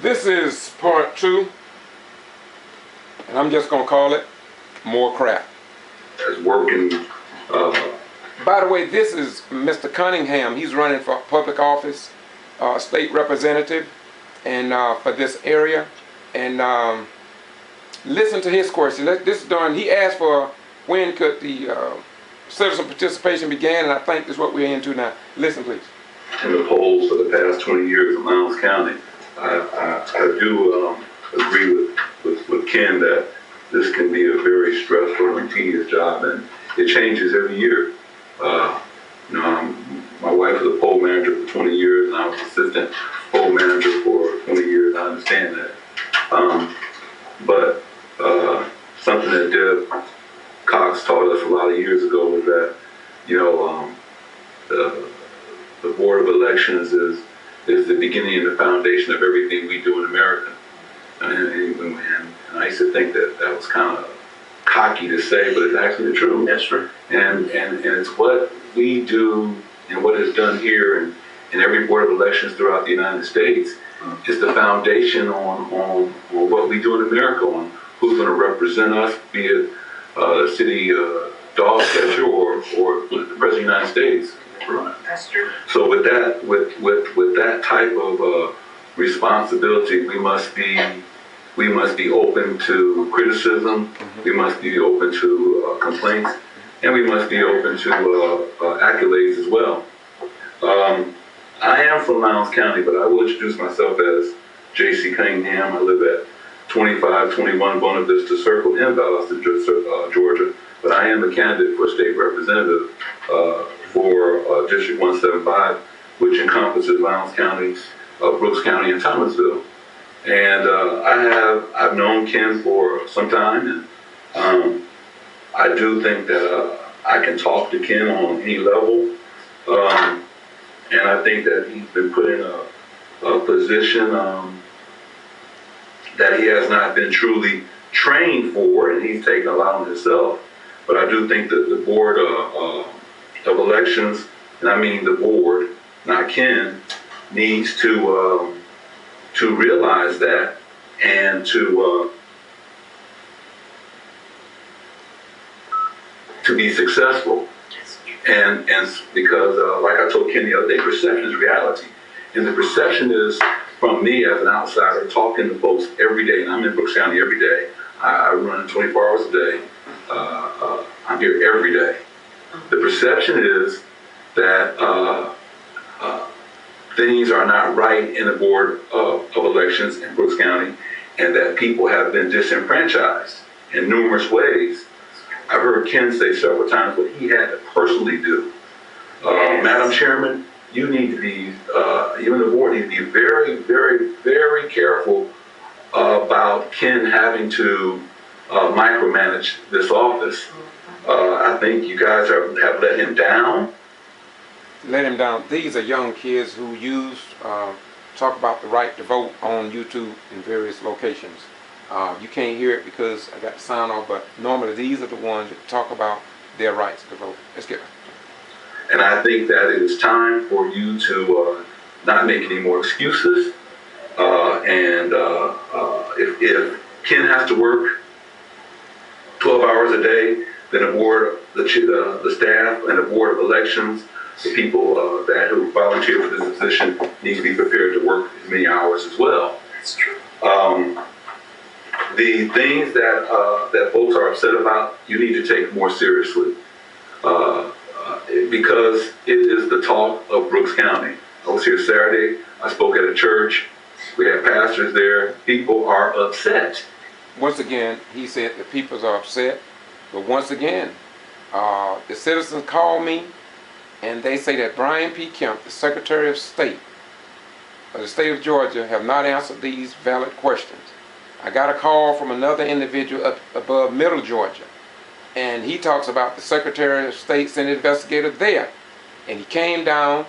This is part 2, and I'm just going to call it More Crap. As working. By the way, this is Mr. Cunningham. He's running for public office, state representative, and for this area. And listen to his question. This is done. He asked for when could the citizen participation begin, and I think this is what we're into now. Listen, please. In the polls for the past 20 years in Lowndes County, I do agree with Ken that this can be a very stressful and tedious job, and it changes every year. My wife was a poll manager for 20 years, and I was assistant poll manager for 20 years. I understand that. But something that Deb Cox taught us a lot of years ago was that, the Board of Elections is the beginning and the foundation of everything we do in America. And I used to think that was kind of cocky to say, but it's actually the truth. That's true. And it's what we do and what is done here and in every Board of Elections throughout the United States is the foundation on what we do in America, on who's going to represent us, be it the city dog catcher or the President of the United States. Right. That's true. So with that type of responsibility, we must be open to criticism. We must be open to complaints, and we must be open to accolades as well. I am from Lowndes County, but I will introduce myself as J.C. Cunningham. I live at 2521 Buena Vista Circle in Valdosta, Georgia. But I am a candidate for state representative for District 175, which encompasses Lowndes County, Brooks County, and Thomasville. And I've known Ken for some time, and I do think that I can talk to Ken on any level. And I think that he's been put in a position that he has not been truly trained for, and he's taken a lot on himself. But I do think that the Board of Elections, and I mean the board, not Ken, needs to realize that and to be successful. And because like I told Ken the other day, perception is reality. And the perception is from me as an outsider talking to folks every day, and I'm in Brooks County every day. I run 24 hours a day. I'm here every day. The perception is that things are not right in the Board of Elections in Brooks County, and that people have been disenfranchised in numerous ways. I've heard Ken say several times what he had to personally do. Madam Chairman, you need to be, you and the board need to be very, very, very careful about Ken having to micromanage this office. I think you guys have let him down. Let him down. These are young kids who talk about the right to vote on YouTube in various locations. You can't hear it because I got the sound off, but normally these are the ones that talk about their rights to vote. Let's get it. And I think that it is time for you to not make any more excuses. If Ken has to work 12 hours a day, then the board, the staff, and the Board of Elections, the people who volunteer for this position need to be prepared to work as many hours as well. That's true. The things that folks are upset about, you need to take more seriously, because it is the talk of Brooks County. I was here Saturday. I spoke at a church. We had pastors there. People are upset. Once again, he said the people are upset, but once again, the citizens call me, and they say that Brian P. Kemp, the Secretary of State of the state of Georgia, have not answered these valid questions. I got a call from another individual up above Middle Georgia, and he talks about the Secretary of State sent an investigator there, and he came down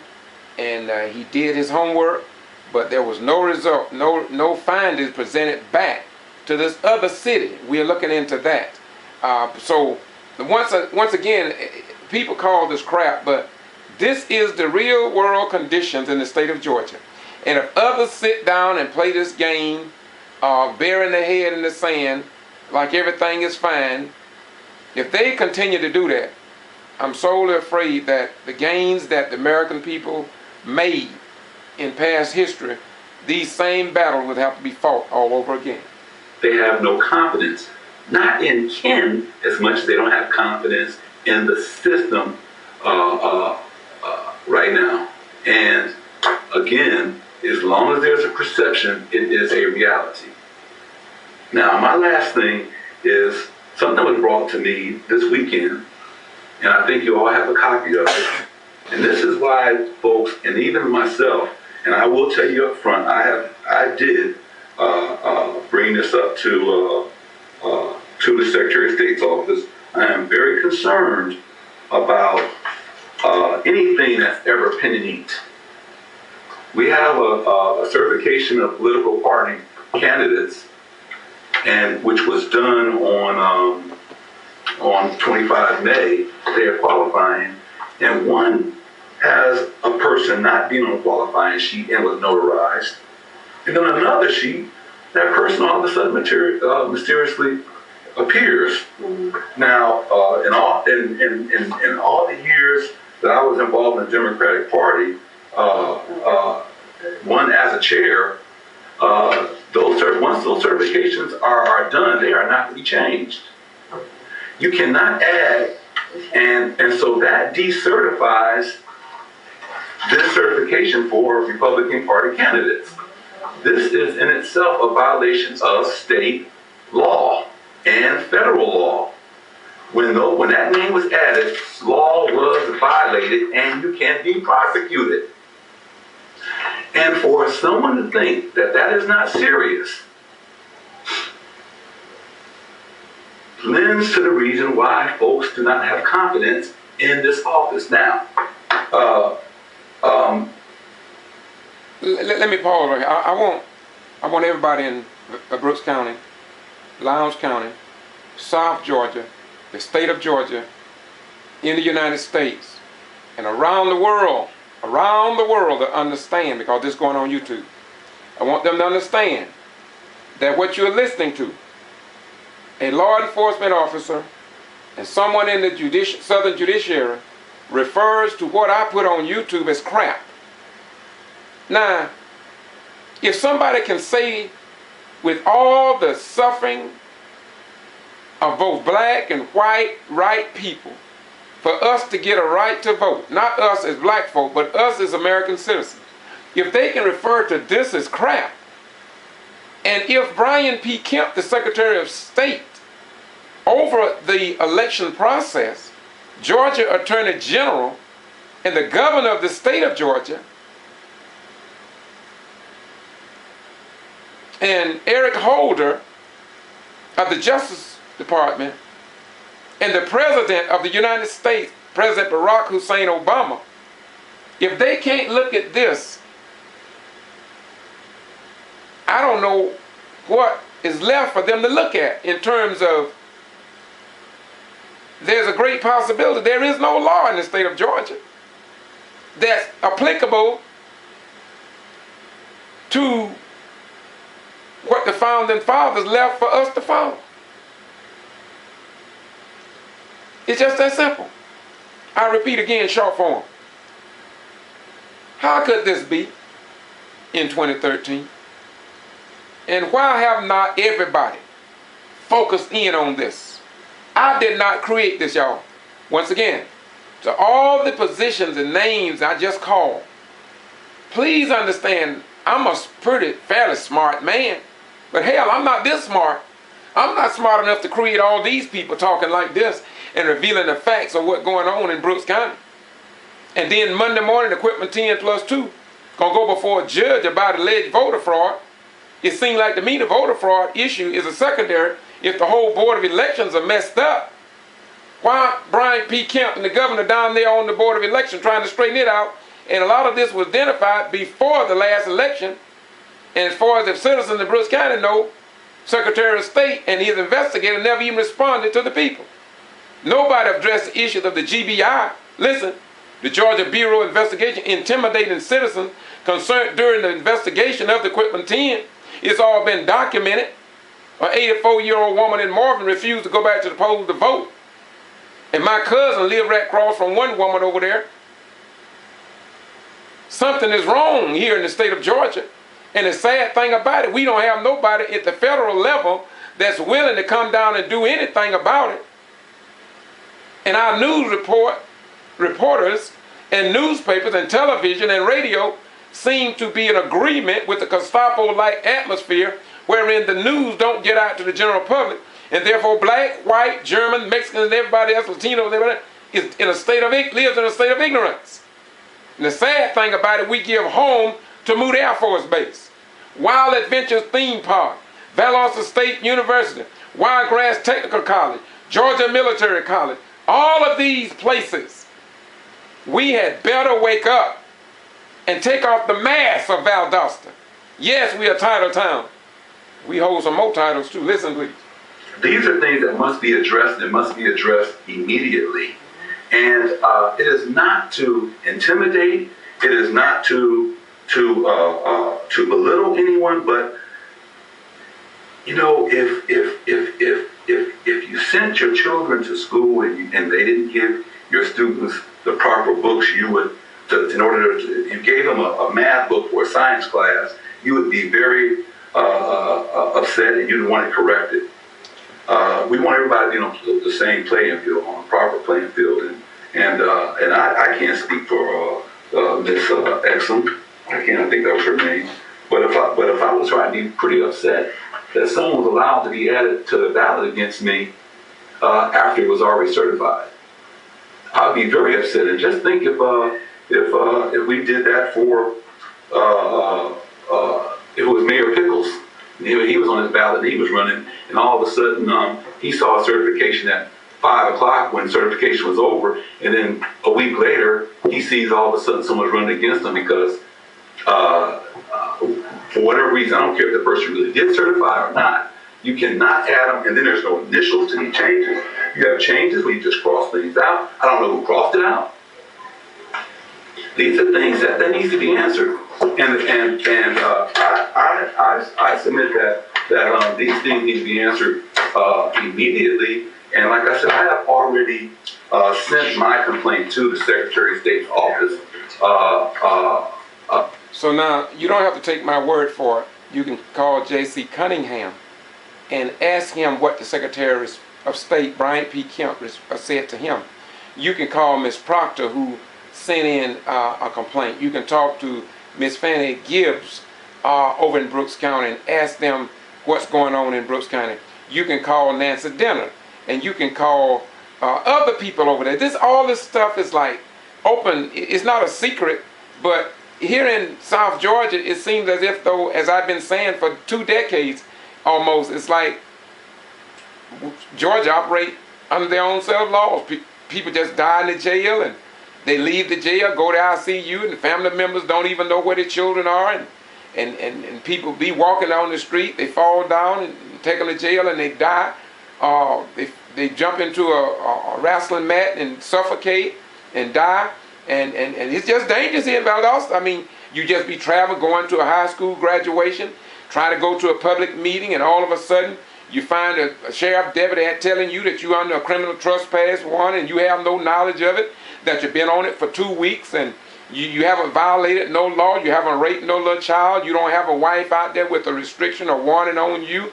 and he did his homework, but there was no result, no findings presented back to this other city. We are looking into that. So once again, people call this crap, but this is the real world conditions in the state of Georgia. And if others sit down and play this game, burying their head in the sand, like everything is fine, if they continue to do that, I'm sorely afraid that the gains that the American people made in past history, these same battles would have to be fought all over again. They have no confidence, not in Ken as much as they don't have confidence in the system right now. And again, as long as there's a perception, it is a reality. Now, my last thing is something that was brought to me this weekend, and I think you all have a copy of it. And this is why folks, and even myself, and I will tell you up front, I did bring this up to the Secretary of State's office. I am very concerned about anything that's ever pen and ink. We have a certification of political party candidates, and which was done on 25 May. They are qualifying, and one has a person not being on the qualifying sheet and was notarized, and then another sheet, that person all of a sudden mysteriously appears. Now, in all the years that I was involved in the Democratic Party, one as a chair, once those certifications are done, they are not to be changed. You cannot add, and so that decertifies this certification for Republican Party candidates. This is in itself a violation of state law and federal law. When that name was added, law was violated and you can be prosecuted. And for someone to think that that is not serious lends to the reason why folks do not have confidence in this office. Now, let me pause right here. I want everybody in Brooks County, Lowndes County, South Georgia, the state of Georgia, in the United States, and around the world to understand, because this is going on YouTube. I want them to understand that what you're listening to, a law enforcement officer and someone in the Southern Judiciary, refers to what I put on YouTube as crap. Now, if somebody can say, with all the suffering of both black and white right people, for us to get a right to vote, not us as black folk, but us as American citizens, if they can refer to this as crap, and if Brian P. Kemp, the Secretary of State, over the election process, Georgia Attorney General, and the governor of the state of Georgia, and Eric Holder of the Justice Department, and the President of the United States, President Barack Hussein Obama, if they can't look at this, I don't know what is left for them to look at in terms of, there's a great possibility there is no law in the state of Georgia that's applicable to what the founding fathers left for us to follow. It's just that simple. I repeat again, short form. How could this be in 2013? And why have not everybody focused in on this? I did not create this, y'all. Once again, to all the positions and names I just called, please understand, I'm a fairly smart man. But hell, I'm not this smart. I'm not smart enough to create all these people talking like this and revealing the facts of what's going on in Brooks County. And then Monday morning, the Quitman 10+2 gonna go before a judge about alleged voter fraud. It seems like to me the voter fraud issue is a secondary if the whole Board of Elections are messed up. Why Brian P. Kemp and the governor down there on the Board of Elections trying to straighten it out, and a lot of this was identified before the last election. And as far as the citizens of Brooks County know, Secretary of State and his investigator never even responded to the people. Nobody addressed the issues of the GBI. Listen, the Georgia Bureau of Investigation, intimidating citizens concerned during the investigation of the Quitman 10. It's all been documented. An 84-year-old woman in Marvin refused to go back to the polls to vote. And my cousin lived right across from one woman over there. Something is wrong here in the state of Georgia. And the sad thing about it, we don't have nobody at the federal level that's willing to come down and do anything about it. And our news reporters and newspapers and television and radio seem to be in agreement with the Gestapo-like atmosphere wherein the news don't get out to the general public. And therefore black, white, German, Mexican, and everybody else, Latino, everybody is in a state of, lives in a state of ignorance. And the sad thing about it, we give home to Moody Air Force Base, Wild Adventures Theme Park, Valdosta State University, Wiregrass Technical College, Georgia Military College. All of these places, we had better wake up and take off the mask of Valdosta. Yes, we are a title town. We hold some more titles too. Listen, please. These are things that must be addressed and must be addressed immediately. And it is not to intimidate. It is not to belittle anyone. But you know, if you sent your children to school and they didn't give your students the proper books, you would, you gave them a math book for a science class, you would be very upset and you'd want it corrected. We want everybody to be on the same playing field, on a proper playing field, and I can't speak for Miss Exum. I think that was her name. But if I was her, I'd be pretty upset that someone was allowed to be added to the ballot against me after it was already certified. I'd be very upset. And just think if we did that for if it was Mayor Pickles. He was on his ballot and he was running, and all of a sudden he saw a certification at 5 o'clock when certification was over, and then a week later he sees all of a sudden someone's running against him because for whatever reason, I don't care if the person really did certify or not, you cannot add them, and then there's no initials to any changes. You have changes where you just cross things out. I don't know who crossed it out. These are things that needs to be answered. And I submit that these things need to be answered immediately. And like I said, I have already sent my complaint to the Secretary of State's office. So now, you don't have to take my word for it. You can call J.C. Cunningham and ask him what the Secretary of State, Brian P. Kemp, said to him. You can call Ms. Proctor, who sent in a complaint. You can talk to Ms. Fannie Gibbs over in Brooks County and ask them what's going on in Brooks County. You can call Nancy Denner, and you can call other people over there. All this stuff is like open. It's not a secret, but here in South Georgia, it seems as if though, as I've been saying for 2 decades almost, it's like Georgia operate under their own set of laws. People just die in the jail, and they leave the jail, go to ICU, and the family members don't even know where their children are, and people be walking down the street, they fall down and taken to jail and they die. They jump into a wrestling mat and suffocate and die, and it's just dangerous here in Valdosta. I mean, you just be traveling, going to a high school graduation, trying to go to a public meeting, and all of a sudden you find a sheriff deputy telling you that you're under a criminal trespass warrant and you have no knowledge of it, that you've been on it for 2 weeks, and you haven't violated no law, you haven't raped no little child, you don't have a wife out there with a restriction or warning on you,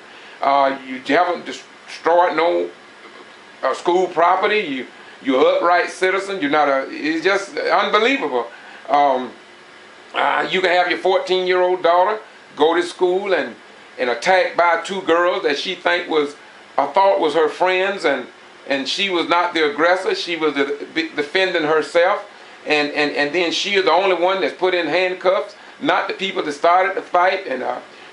you haven't destroyed no school property, you're an upright citizen, you're not it's just unbelievable. You can have your 14-year-old daughter go to school and attacked by 2 girls that she thought was her friends, and she was not the aggressor, she was defending herself, and then she is the only one that's put in handcuffs, not the people that started the fight, and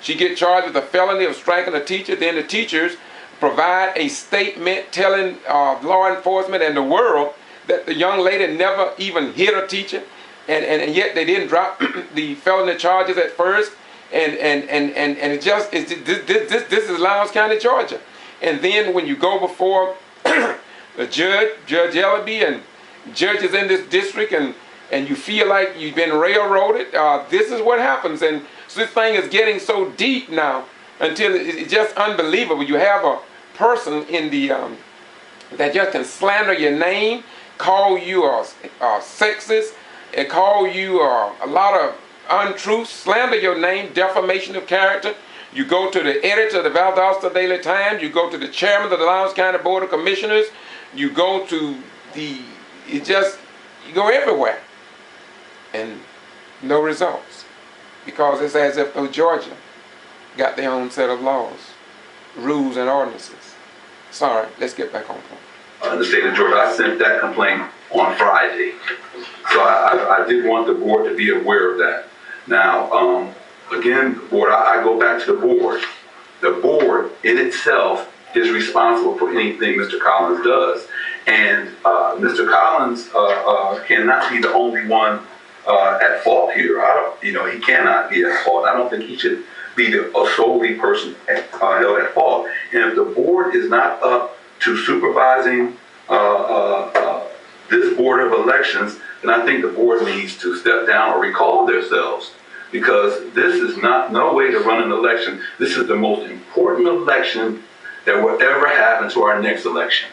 she get charged with a felony of striking a teacher. Then the teachers provide a statement telling law enforcement and the world that the young lady never even hit a teacher, and yet they didn't drop the felony charges at first, and it just this is Lowndes County, Georgia. And then when you go before the Judge Ellaby and judges in this district, and and you feel like you've been railroaded, this is what happens. And so this thing is getting so deep now until it's just unbelievable. You have a person in the that just can slander your name, call you sexist, and call you a lot of untruths, slander your name, defamation of character. You go to the editor of the Valdosta Daily Times, you go to the chairman of the Lowndes County Board of Commissioners, you go to you go everywhere. And no results. Because it's as if Georgia got their own set of laws, rules, and ordinances. Sorry, let's get back on point. In the state of Georgia, I sent that complaint on Friday. So I did want the board to be aware of that. Now, again, board, I go back to the board. The board in itself is responsible for anything Mr. Collins does. And Mr. Collins cannot be the only one at fault here. He cannot be at fault. I don't think he should be the solely person held at fault. And if the board is not up to supervising this board of elections, then I think the board needs to step down or recall themselves, because this is no way to run an election. This is the most important election that will ever happen to our next election.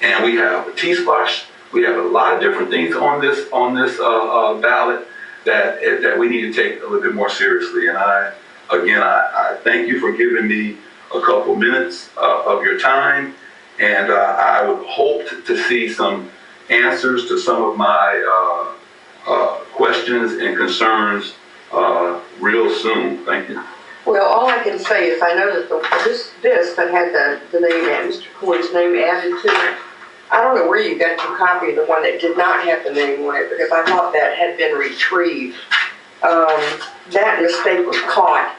And we have a T-Splosh. We have a lot of different things on this ballot that we need to take a little bit more seriously. And I thank you for giving me a couple minutes of your time. And I would hope to see some answers to some of my questions and concerns real soon. Thank you. Well, all I can say is I know that this that had the name and Mr. Coy's name added to it, I don't know where you got your copy of the one that did not have the name on it, because I thought that had been retrieved. That mistake was caught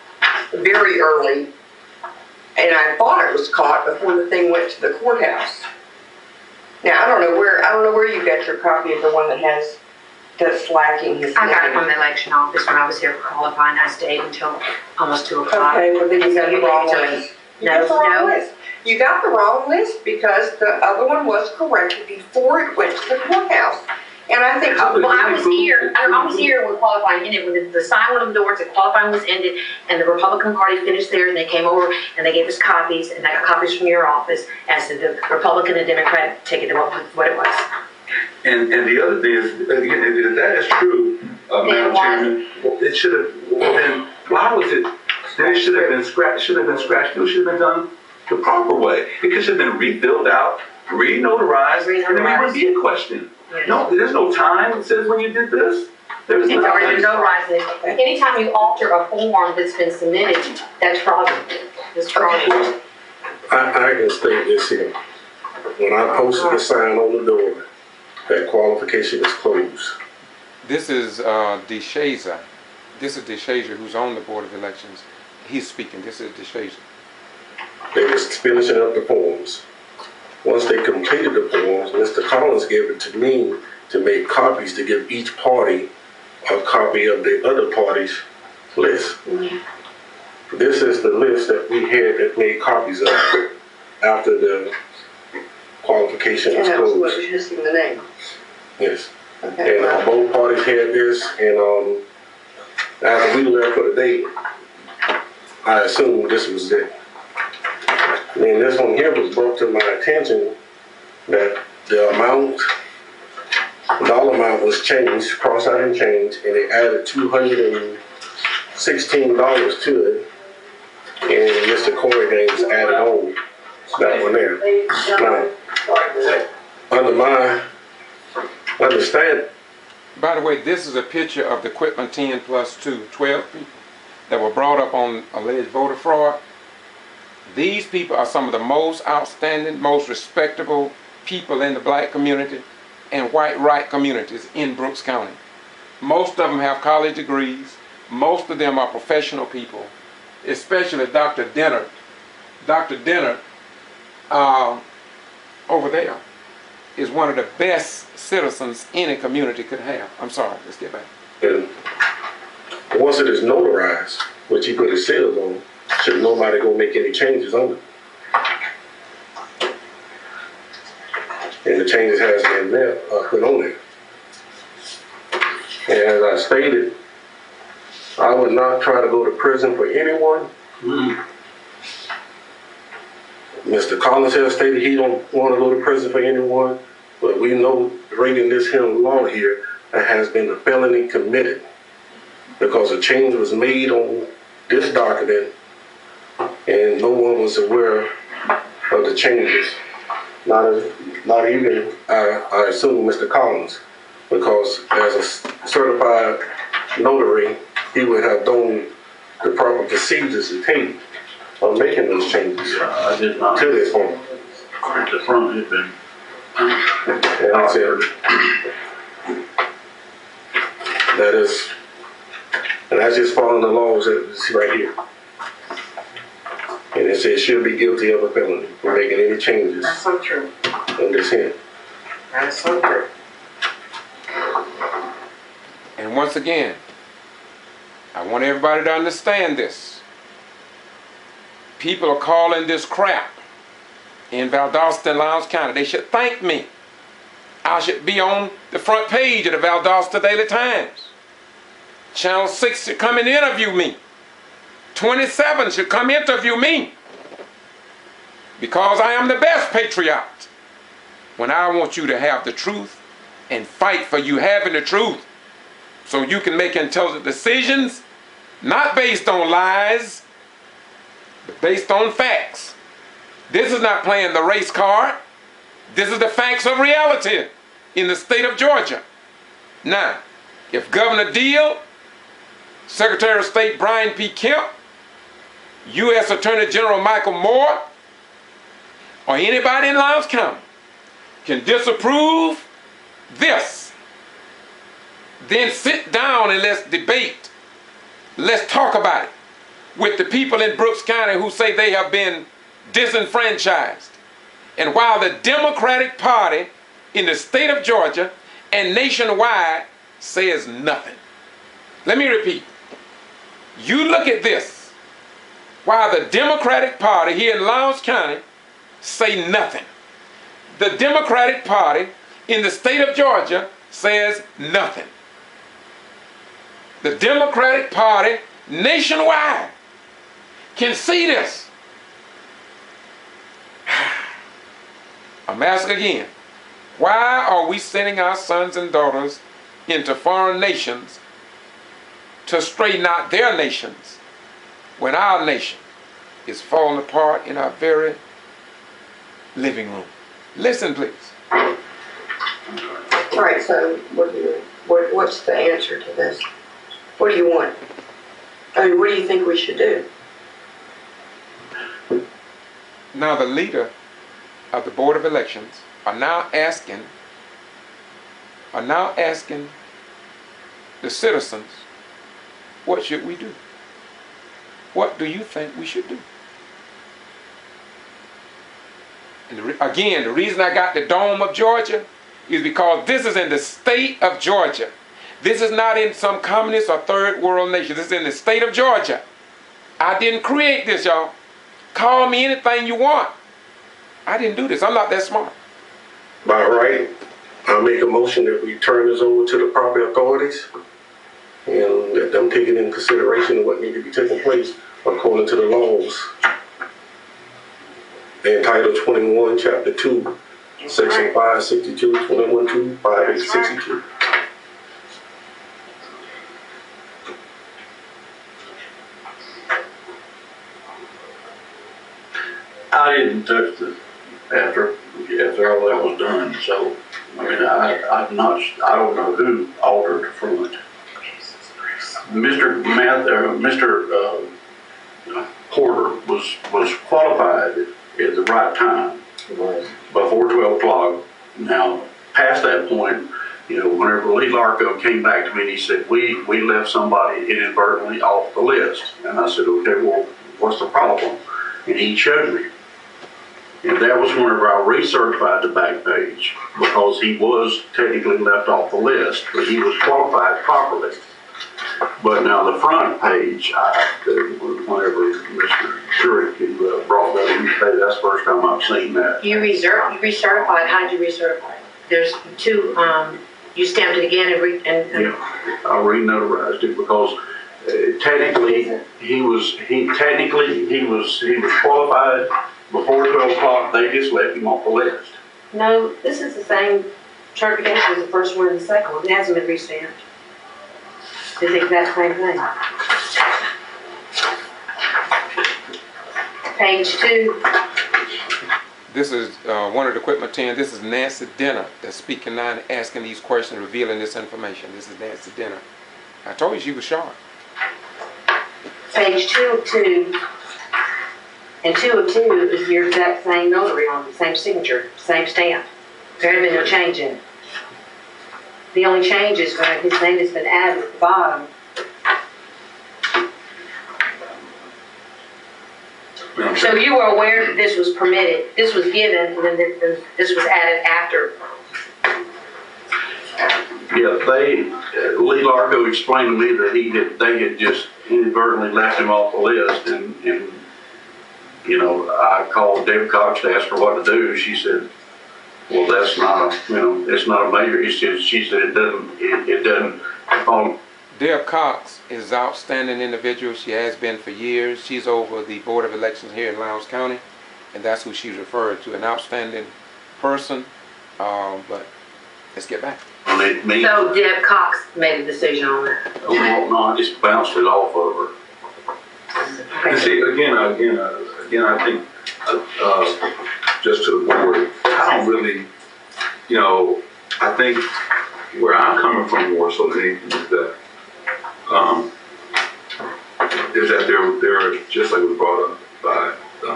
very early, and I thought it was caught before the thing went to the courthouse. Now I don't know where you got your copy of the one that's lacking his name. I got it from the election office when I was here for qualifying. I stayed until almost 2 o'clock. Okay, well then you got the wrong list. No. You got the wrong list, because the other one was corrected before it went to the courthouse. And I think... Well, I was here when qualifying ended, when the sign went on the door said qualifying was ended, and the Republican Party finished theirs, and they came over and they gave us copies, and I got copies from your office as to the Republican and Democratic ticket and what it was. And the other thing is, again, if that is true, Madam Chairman, it should have been, why was it, then it should have been scratched, it should have been done the proper way. It should have been refilled out, re-notarized, and then we would be in question. Yes. No, there's no time. It says when you did this. There's no notarized. Anytime you alter a form that's been submitted, that's fraudulent. It's fraudulent. I can state this here. When I posted the sign on the door, that qualification is closed. This is DeShazer. This is DeShazer, who's on the Board of Elections. He's speaking. This is DeShazer. They was finishing up the forms. Once they completed the forms, Mr. Collins gave it to me to make copies, to give each party a copy of the other party's list. Mm-hmm. This is the list that we had that made copies of after the qualification was closed. And that was missing the name. Yes. Okay. And both parties had this, and after we left for the day, I assumed this was it. And then this one here was brought to my attention that the dollar amount was changed, crossed out and changed, and they added $216 to it, and Mr. Corey names added on that one there. Now, under my understanding. By the way, this is a picture of the Quitman 10+2, 12 people that were brought up on alleged voter fraud. These people are some of the most outstanding, most respectable people in the black community and white right communities in Brooks County. Most of them have college degrees. Most of them are professional people, especially Dr. Dennard. Dr. Dennard, over there, is one of the best citizens any community could have. I'm sorry, let's get back. And once it is notarized, which he put his seals on, should nobody go make any changes on it. And the changes has been put on there. And as I stated, I would not try to go to prison for anyone. Mr. Collins has stated he don't want to go to prison for anyone, but we know reading this here law here, there has been a felony committed because a change was made on this document and no one was aware of the changes. Not even, I assume, Mr. Collins, because as a certified notary, he would have known the proper procedures to take of making those changes. Yeah, I did not. To this point. The front had been. And I said, that's just following the laws that's right here. And it says should be guilty of a felony for making any changes That's so true. on this here. That's so true. And once again, I want everybody to understand this. People are calling this crap in Valdosta-Lowndes County. They should thank me. I should be on the front page of the Valdosta Daily Times. Channel 6 should come and interview me. 27 should come interview me. Because I am the best patriot. When I want you to have the truth and fight for you having the truth so you can make intelligent decisions, not based on lies, but based on facts. This is not playing the race card. This is the facts of reality in the state of Georgia. Now, if Governor Deal, Secretary of State Brian P. Kemp, U.S. Attorney General Michael Moore, or anybody in Lowndes County can disapprove this, then sit down and let's debate. Let's talk about it with the people in Brooks County who say they have been disenfranchised. And while the Democratic Party in the state of Georgia and nationwide says nothing. Let me repeat. You look at this. While the Democratic Party here in Lowndes County say nothing. The Democratic Party in the state of Georgia says nothing. The Democratic Party nationwide can see this. I'm asking again, why are we sending our sons and daughters into foreign nations to straighten out their nations when our nation is falling apart in our very living room? Listen, please. All right, so what's the answer to this? What do you want? I mean, what do you think we should do? Now the leader of the Board of Elections are now asking the citizens, what should we do? What do you think we should do? And again, the reason I got the dome of Georgia is because this is in the state of Georgia. This is not in some communist or third world nation. This is in the state of Georgia. I didn't create this, y'all. Call me anything you want. I didn't do this. I'm not that smart. By right, I'll make a motion that we turn this over to the proper authorities and let them take it into consideration of what needs to be taking place according to the laws. In Title 21, Chapter 2, Section 562, 21-2, 5862. I didn't touch the, after all that was done, so, I mean, I don't know who altered the front. Mr. Porter was qualified at the right time, before 12 o'clock. Now, past that point, you know, whenever Lee Larko came back to me and he said, we left somebody inadvertently off the list. And I said, okay, well, what's the problem? And he showed me. And that was whenever I recertified the back page, because he was technically left off the list, but he was qualified properly. But now the front page, whenever Mr. Jurek brought that in today, that's the first time I've seen that. You recertified. How did you recertify? There's two. You stamped it again and Yeah. I re-notarized it because technically he was qualified before 12 o'clock. They just left him off the list. No, this is the same certification as the first one and the second one. It hasn't been re-stamped. It's the exact same thing. Page 2. This is one of the Quitman 10. This is Nancy Denner that's speaking now and asking these questions, revealing this information. This is Nancy Denner. I told you she was sharp. Page 2 of 2. And 2 of 2 is your exact same notary on the same signature, same stamp. There had been no change in it. The only change is when his name has been added at the bottom. So you were aware that this was permitted, this was given, and then this was added after. Yeah, Lee Largo explained to me that they had just inadvertently left him off the list, and you know, I called Deb Cox to ask her what to do. She said, well, that's not it's not a major issue. She said it doesn't. Deb Cox is an outstanding individual. She has been for years. She's over the Board of Elections here in Lowndes County, and that's who she's referred to, an outstanding person. But let's get back. So Deb Cox made a decision on it. Oh, no, I just bounced it off of her. And see, again, I think, just to the board, I don't really, I think where I'm coming from more so than anything is that they're just like was brought up by, I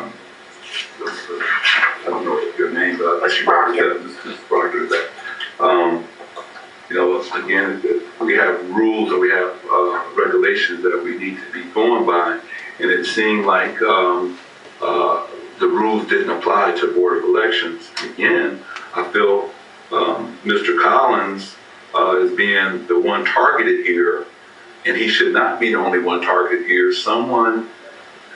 don't know your name, but I should Ms. Proctor, that, again, we have rules and we have regulations that we need to be going by, and it seemed like the rules didn't apply to Board of Elections. Again, I feel Mr. Collins is being the one targeted here, and he should not be the only one targeted here. Someone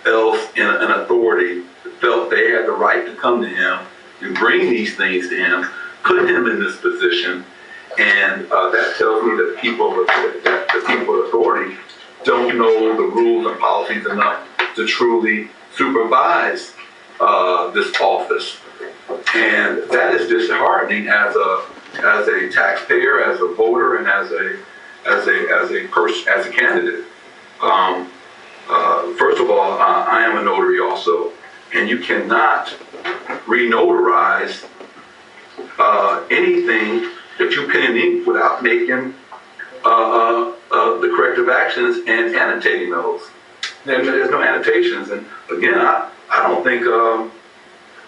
else in an authority felt they had the right to come to him and bring these things to him, put him in this position, and that tells me that the people of authority don't know the rules and policies enough to truly supervise this office, and that is disheartening as a taxpayer, as a voter, and as a person, as a candidate. First of all, I am a notary also, and you cannot re-notarize anything that you pen in ink without making the corrective actions and annotating those. And there's no annotations, and again, I don't think,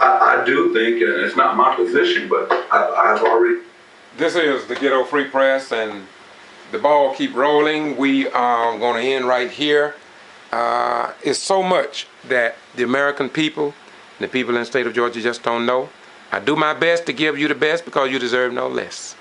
I do think, and it's not my position, but I've already... This is the Ghetto Free Press, and the ball keep rolling. We are going to end right here. It's so much that the American people and the people in the state of Georgia just don't know. I do my best to give you the best because you deserve no less.